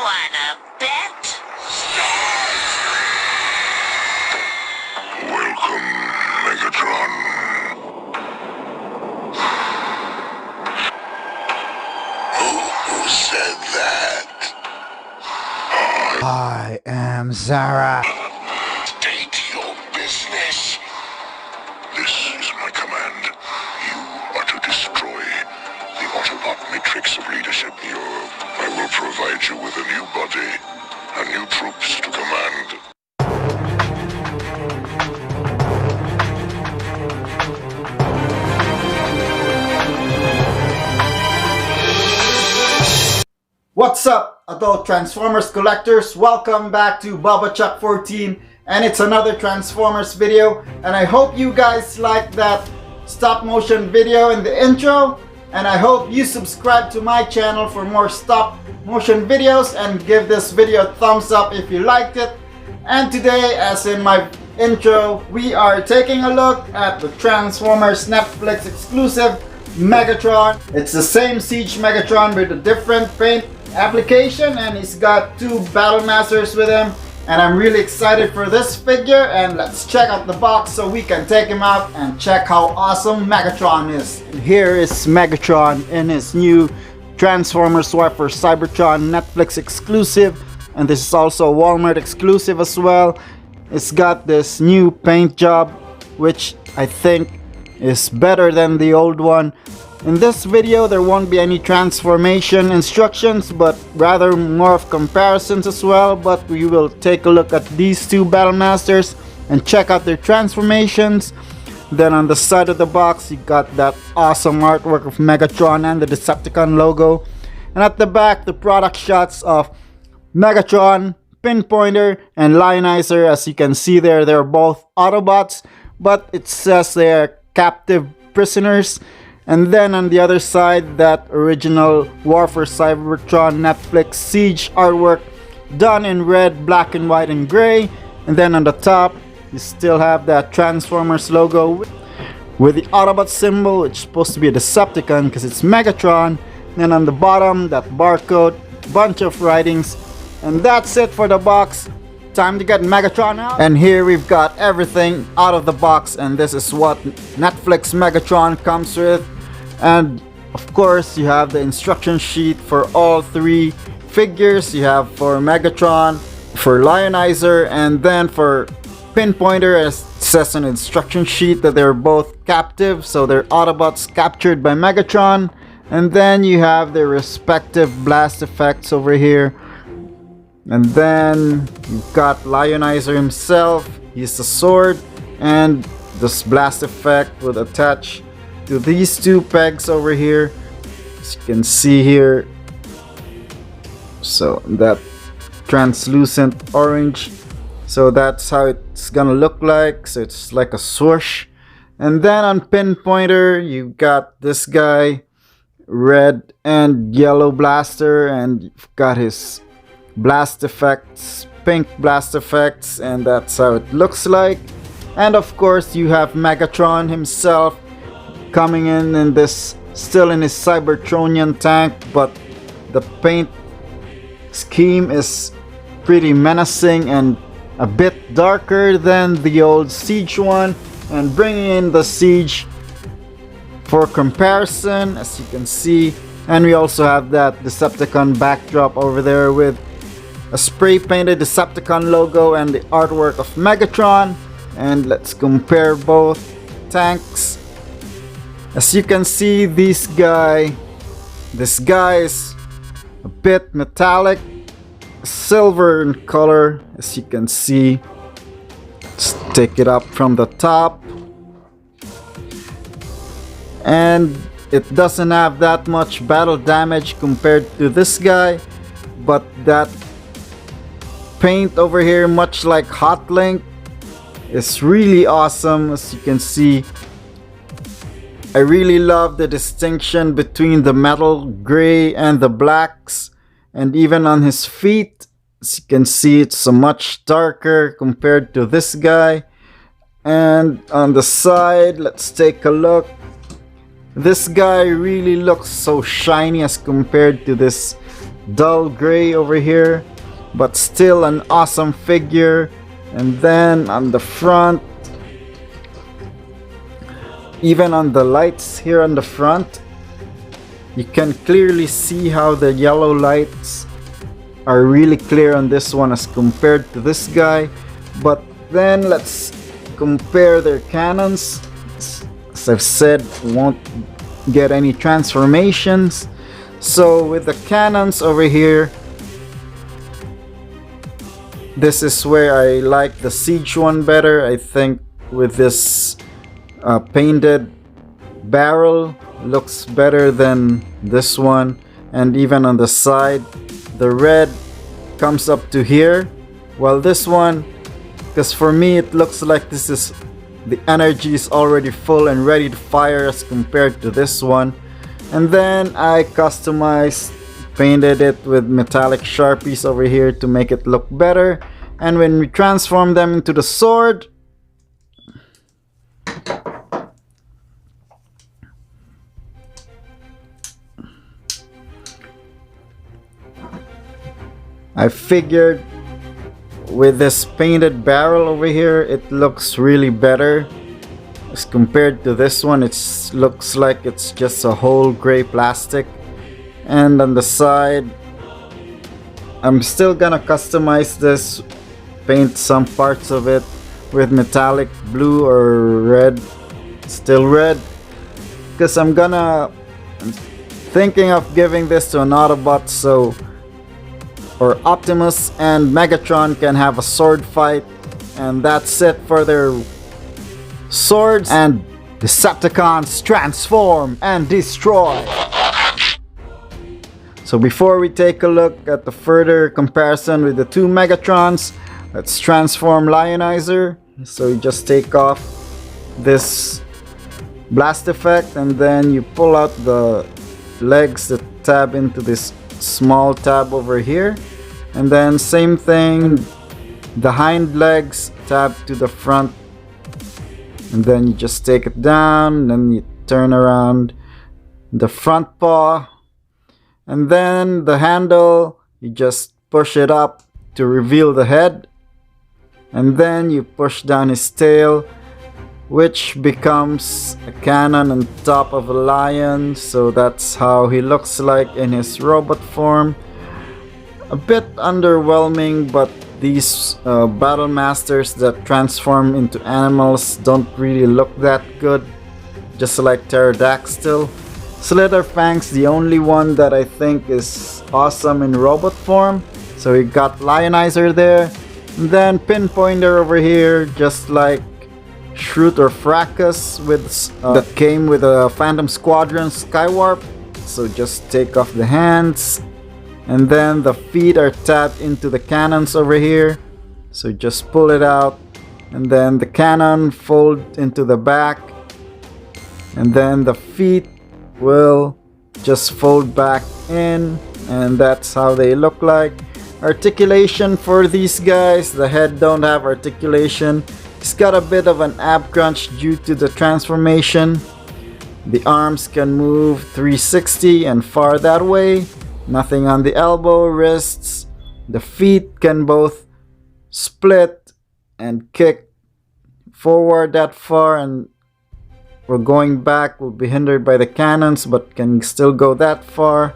Wanna bet? Welcome, Megatron. Who said that? I am Zara. State your business. This is my command. You are to destroy the Autobot matrix of leadership. I will provide you with a new body and new troops to command. What's up, adult Transformers collectors? Welcome back to BabaChuck14, and it's another Transformers video. And I hope you guys like that stop motion video in the intro, and I hope you subscribe to my channel for more stop motion videos and give this video a thumbs up if you liked it. And today, as in my intro, we are taking a look at the Transformers Netflix Exclusive Megatron. It's the same Siege Megatron with a different paint application, and he's got two Battle Masters with him, and I'm really excited for this figure. And let's check out the box so we can take him out and check how awesome Megatron is. And here is Megatron in his new Transformers War for Cybertron Netflix exclusive, and this is also a Walmart exclusive as well. It's got this new paint job, which I think is better than the old one. In this video there won't be any transformation instructions, but rather more of comparisons as well. But we will take a look at these two Battle Masters and check out their transformations. Then on the side of the box you got that awesome artwork of Megatron and the Decepticon logo. And at the back, the product shots of Megatron, Pinpointer, and Lionizer. As you can see there, they're both Autobots, but it says they're captive prisoners. And then on the other side, that original War for Cybertron Netflix Siege artwork done in red, black and white and gray. And then on the top you still have that Transformers logo with the Autobot symbol, which is supposed to be a Decepticon because it's Megatron. And then on the bottom, that barcode, bunch of writings. And that's it for the box. Time to get Megatron out. And here we've got everything out of the box, and this is what Netflix Megatron comes with. And of course you have the instruction sheet for all three figures. You have for Megatron, for Lionizer, and then for Pinpointer, as it says on the instruction sheet that they're both captive, so they're Autobots captured by Megatron. And then you have their respective blast effects over here. And then you've got Lionizer himself. He's the sword, and this blast effect would attach to these two pegs over here, as you can see here. So that translucent orange, so that's how it's gonna look like. So it's like a swoosh. And then on Pinpointer you've got this guy, red and yellow blaster, and you've got his blast effects, pink blast effects, and that's how it looks like. And of course you have Megatron himself coming in this, still in his Cybertronian tank, but the paint scheme is pretty menacing and a bit darker than the old Siege one. And bringing in the Siege for comparison, as you can see. And we also have that Decepticon backdrop over there with a spray painted Decepticon logo and the artwork of Megatron. And let's compare both tanks. As you can see, this guy is a bit metallic, silver in color, as you can see. Let's take it up from the top. And it doesn't have that much battle damage compared to this guy, but that paint over here, much like Hot Link, is really awesome. As you can see, I really love the distinction between the metal gray and the blacks. And even on his feet, as you can see, it's a much darker compared to this guy. And on the side, let's take a look. This guy really looks so shiny as compared to this dull gray over here, but still an awesome figure. And then on the front, even on the lights here on the front, you can clearly see how the yellow lights are really clear on this one as compared to this guy. But then let's compare their cannons. As I've said, won't get any transformations. So with the cannons over here, this is where I like the Siege one better. I think with this painted barrel looks better than this one. And even on the side, the red comes up to here, while this one, because for me it looks like this is the energy is already full and ready to fire as compared to this one. And then I customized, painted it with metallic sharpies over here to make it look better. And when we transform them into the sword, I figured with this painted barrel over here, it looks really better as compared to this one. It looks like it's just a whole gray plastic. And on the side, I'm still gonna customize this, paint some parts of it with metallic blue or red, still red, because I'm thinking of giving this to an Autobot, so or Optimus and Megatron can have a sword fight. And that's it for their swords. And Decepticons transform and destroy. So before we take a look at the further comparison with the two Megatrons, let's transform Lionizer. So you just take off this blast effect, and then you pull out the legs that tab into this small tab over here, and then same thing, the hind legs tab to the front, and then you just take it down, and then you turn around the front paw, and then the handle, you just push it up to reveal the head, and then you push down his tail, which becomes a cannon on top of a lion. So that's how he looks like in his robot form. A bit underwhelming, but these battle masters that transform into animals don't really look that good, just like Pterodactyl. Slitherfang's the only one that I think is awesome in robot form. So we got Lionizer there, and then Pinpointer over here, just like Shroot or Fracas with that came with a Phantom Squadron Skywarp. So just take off the hands, and then the feet are tapped into the cannons over here. So just pull it out, and then the cannon fold into the back, and then the feet will just fold back in, and that's how they look like. Articulation for these guys, the head don't have articulation. It's got a bit of an ab crunch due to the transformation. The arms can move 360 and far that way. Nothing on the elbow, wrists. The feet can both split and kick forward that far, and we're going back will be hindered by the cannons, but can still go that far.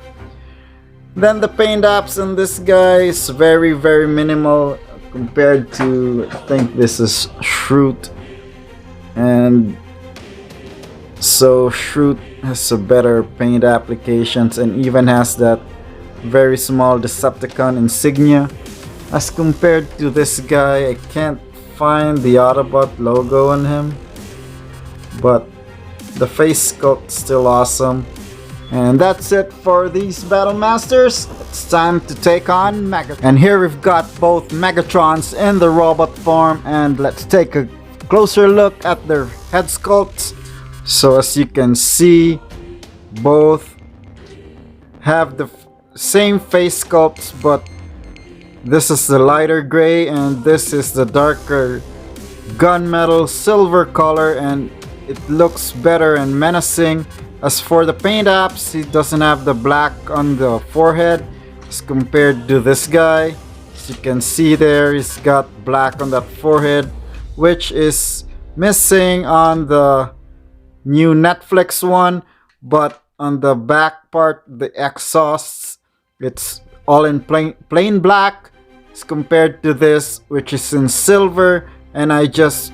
Then the paint apps on this guy is very minimal compared to, I think this is Shroot, and so Shroot has a better paint applications and even has that very small Decepticon insignia. As compared to this guy, I can't find the Autobot logo on him, but the face sculpt still awesome. And that's it for these Battle Masters. It's time to take on Megatron. And here we've got both Megatrons in the robot form, and let's take a closer look at their head sculpts. So as you can see, both have the same face sculpts, but this is the lighter gray and this is the darker gunmetal silver color, and it looks better and menacing. As for the paint apps, he doesn't have the black on the forehead. as compared to this guy. As you can see there, he's got black on that forehead, which is missing on the new Netflix one, but on the back part, the exhausts, it's all in plain black as compared to this, which is in silver. And I just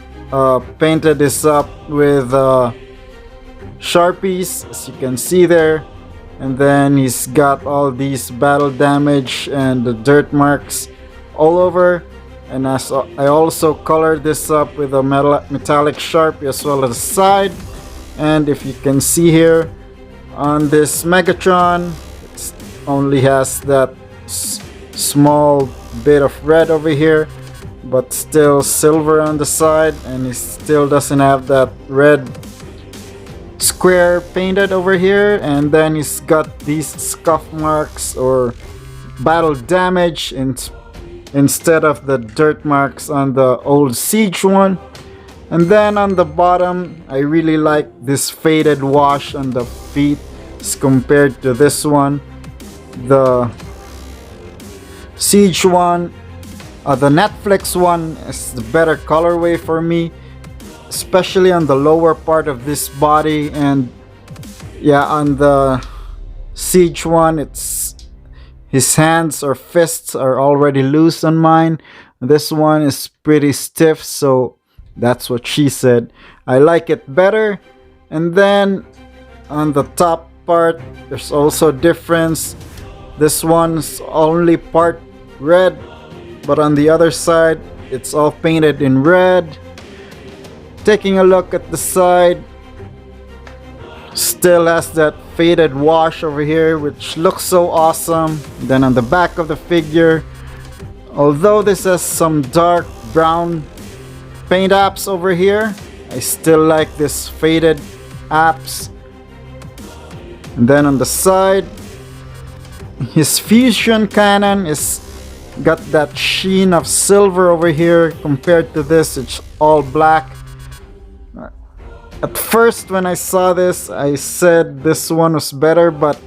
painted this up with Sharpies, as you can see there. And then he's got all these battle damage and the dirt marks all over. And I also colored this up with a metallic Sharpie as well as the side. And if you can see here on this Megatron, it only has that small bit of red over here, but still silver on the side, and he still doesn't have that red square painted over here. And then he's got these scuff marks or battle damage instead of the dirt marks on the old Siege one. And then on the bottom, I really like this faded wash on the feet as compared to this one. The Siege one, the Netflix one is the better colorway for me, especially on the lower part of this body. And yeah, on the Siege one, it's his hands or fists are already loose on mine. This one is pretty stiff, so that's what she said. I like it better. And then on the top part, there's also a difference. This one's only part red, but on the other side, it's all painted in red. Taking a look at the side, still has that faded wash over here, which looks so awesome. Then on the back of the figure, although this has some dark brown paint apps over here, I still like this faded apps. And then on the side, his fusion cannon is got that sheen of silver over here. Compared to this, it's all black. At first when I saw this, I said this one was better, but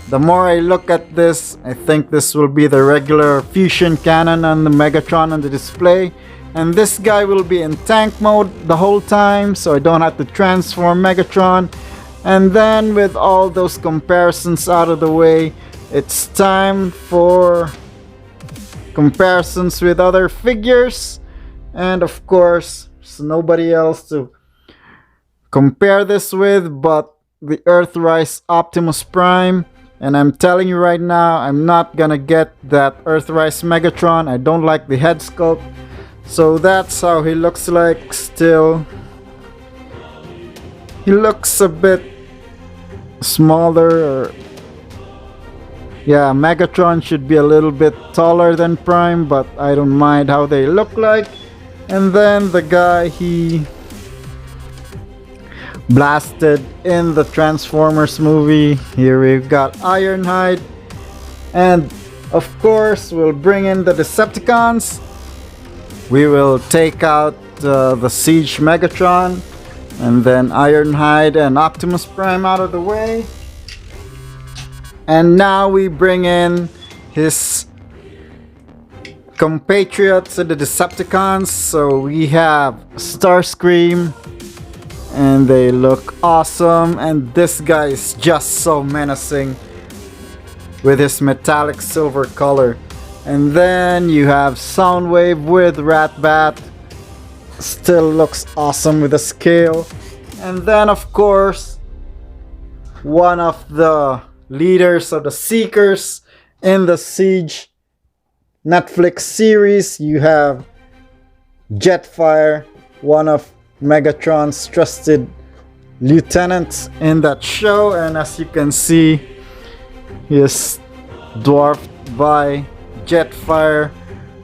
the more I look at this, I think this will be the regular fusion cannon on the Megatron on the display. And this guy will be in tank mode the whole time, so I don't have to transform Megatron. And then with all those comparisons out of the way, it's time for comparisons with other figures. And of course, there's nobody else to compare this with but the Earthrise Optimus Prime. And I'm telling you right now, I'm not gonna get that Earthrise Megatron. I don't like the head sculpt. So that's how he looks like still. He looks a bit smaller, or yeah, Megatron should be a little bit taller than Prime, but I don't mind how they look like. And then the guy he blasted in the Transformers movie. Here we've got Ironhide. And of course, we'll bring in the Decepticons. We will take out the Siege Megatron, and then Ironhide and Optimus Prime out of the way. And now we bring in his compatriots, the Decepticons. So we have Starscream, and they look awesome. And this guy is just so menacing with his metallic silver color. And then you have Soundwave with Ratbat. Still looks awesome with the scale. And then of course, one of the leaders of the Seekers in the Siege Netflix series, you have Jetfire, one of Megatron's trusted lieutenants in that show. And as you can see, he is dwarfed by Jetfire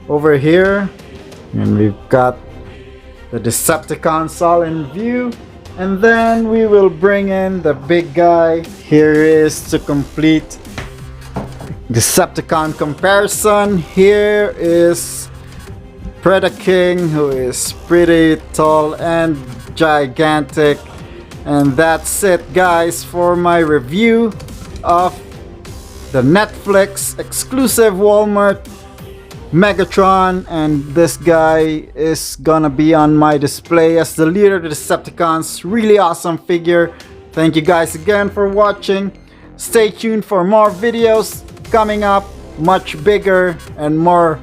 over here. And we've got the Decepticons all in view. And then we will bring in the big guy. Here he is to complete Decepticon Comparison. Here is Predaking, who is pretty tall and gigantic. And that's it, guys, for my review of the Netflix exclusive Walmart Megatron, and this guy is gonna be on my display as the leader of the Decepticons. Really awesome figure. Thank you guys again for watching. Stay tuned for more videos coming up, much bigger and more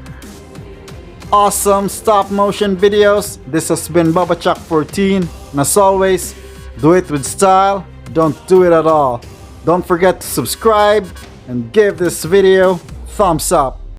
awesome stop motion videos. This has been BubbaChuck14, and as always, do it with style, don't do it at all. Don't forget to subscribe and give this video thumbs up.